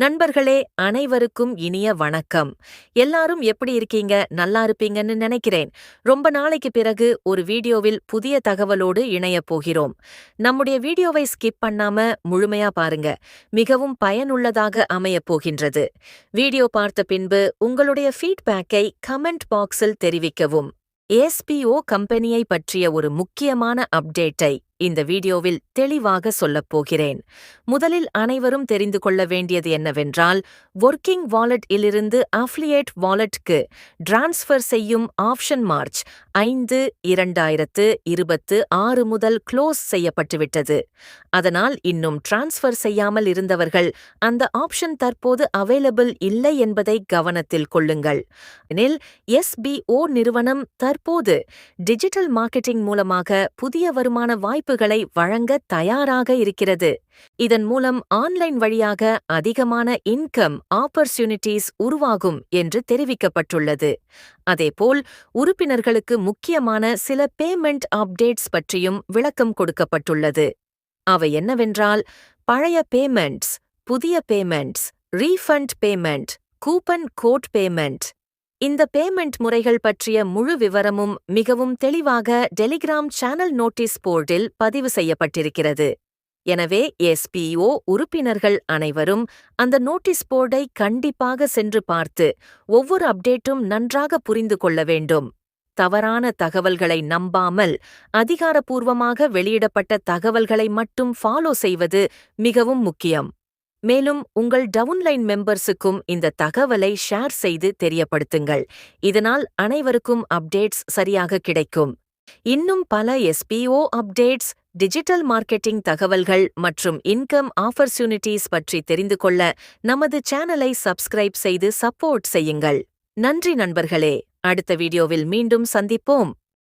நண்பர்களே, அனைவருக்கும் இனிய வணக்கம். எல்லாரும் எப்படி இருக்கீங்க? நல்லா இருப்பீங்கன்னு நினைக்கிறேன். ரொம்ப நாளைக்கு பிறகு ஒரு வீடியோவில் புதிய தகவலோடு இணையப் போகிறோம். நம்முடைய வீடியோவை ஸ்கிப் பண்ணாம முழுமையா பாருங்க. மிகவும் பயனுள்ளதாக அமையப் போகின்றது. வீடியோ பார்த்த பின்பு உங்களுடைய ஃபீட்பேக்கை கமெண்ட் பாக்ஸில் தெரிவிக்கவும். எஸ்பிஓ கம்பெனியை பற்றிய ஒரு முக்கியமான அப்டேட்டை இந்த வீடியோவில் தெளிவாக சொல்லப் போகிறேன். முதலில் அனைவரும் தெரிந்து கொள்ள வேண்டியது என்னவென்றால், ஒர்க்கிங் வாலெட் இலிருந்து அஃபிலியேட் வாலெட்க்கு டிரான்ஸ்ஃபர் செய்யும் ஆப்ஷன் மார்ச் 5, 2026 முதல் க்ளோஸ் செய்யப்பட்டுவிட்டது. அதனால் இன்னும் டிரான்ஸ்ஃபர் செய்யாமல் இருந்தவர்கள் அந்த ஆப்ஷன் தற்போது அவைலபிள் இல்லை என்பதை கவனத்தில் கொள்ளுங்கள். எனில் எஸ்பிஓ நிறுவனம் தற்போது டிஜிட்டல் மார்க்கெட்டிங் மூலமாக புதிய வருமான வாய்ப்புகளை வழங்க தயாராக இருக்கிறது. இதன் மூலம் ஆன்லைன் வழியாக அதிகமான இன்கம் ஆப்பர்ச்சுனிட்டிஸ் உருவாகும் என்று தெரிவிக்கப்பட்டுள்ளது. அதேபோல் உறுப்பினர்களுக்கு முக்கியமான சில பேமெண்ட் அப்டேட்ஸ் பற்றியும் விளக்கம் கொடுக்கப்பட்டுள்ளது. அவை என்னவென்றால், பழைய பேமெண்ட்ஸ், புதிய payments, refund payment, coupon code payment. இந்த பேமெண்ட் முறைகள் பற்றிய முழு விவரமும் மிகவும் தெளிவாக டெலிகிராம் சேனல் நோட்டீஸ் போர்டில் பதிவு செய்யப்பட்டிருக்கிறது. எனவே எஸ்பிஓ உறுப்பினர்கள் அனைவரும் அந்த நோட்டீஸ் போர்டை கண்டிப்பாக சென்று பார்த்து ஒவ்வொரு அப்டேட்டும் நன்றாக புரிந்து கொள்ள வேண்டும். தவறான தகவல்களை நம்பாமல் அதிகாரப்பூர்வமாக வெளியிடப்பட்ட தகவல்களை மட்டும் ஃபாலோ செய்வது மிகவும் முக்கியம். மேலும் உங்கள் டவுன்லைன் மெம்பர்ஸுக்கும் இந்த தகவலை ஷேர் செய்து தெரியப்படுத்துங்கள். இதனால் அனைவருக்கும் அப்டேட்ஸ் சரியாக கிடைக்கும். இன்னும் பல எஸ்பிஓ அப்டேட்ஸ், டிஜிட்டல் மார்க்கெட்டிங் தகவல்கள் மற்றும் இன்கம் ஆப்பர்ச்சுனிட்டிஸ் பற்றி தெரிந்து கொள்ள நமது சேனலை சப்ஸ்கிரைப் செய்து சப்போர்ட் செய்யுங்கள். நன்றி நண்பர்களே. அடுத்த வீடியோவில் மீண்டும் சந்திப்போம்.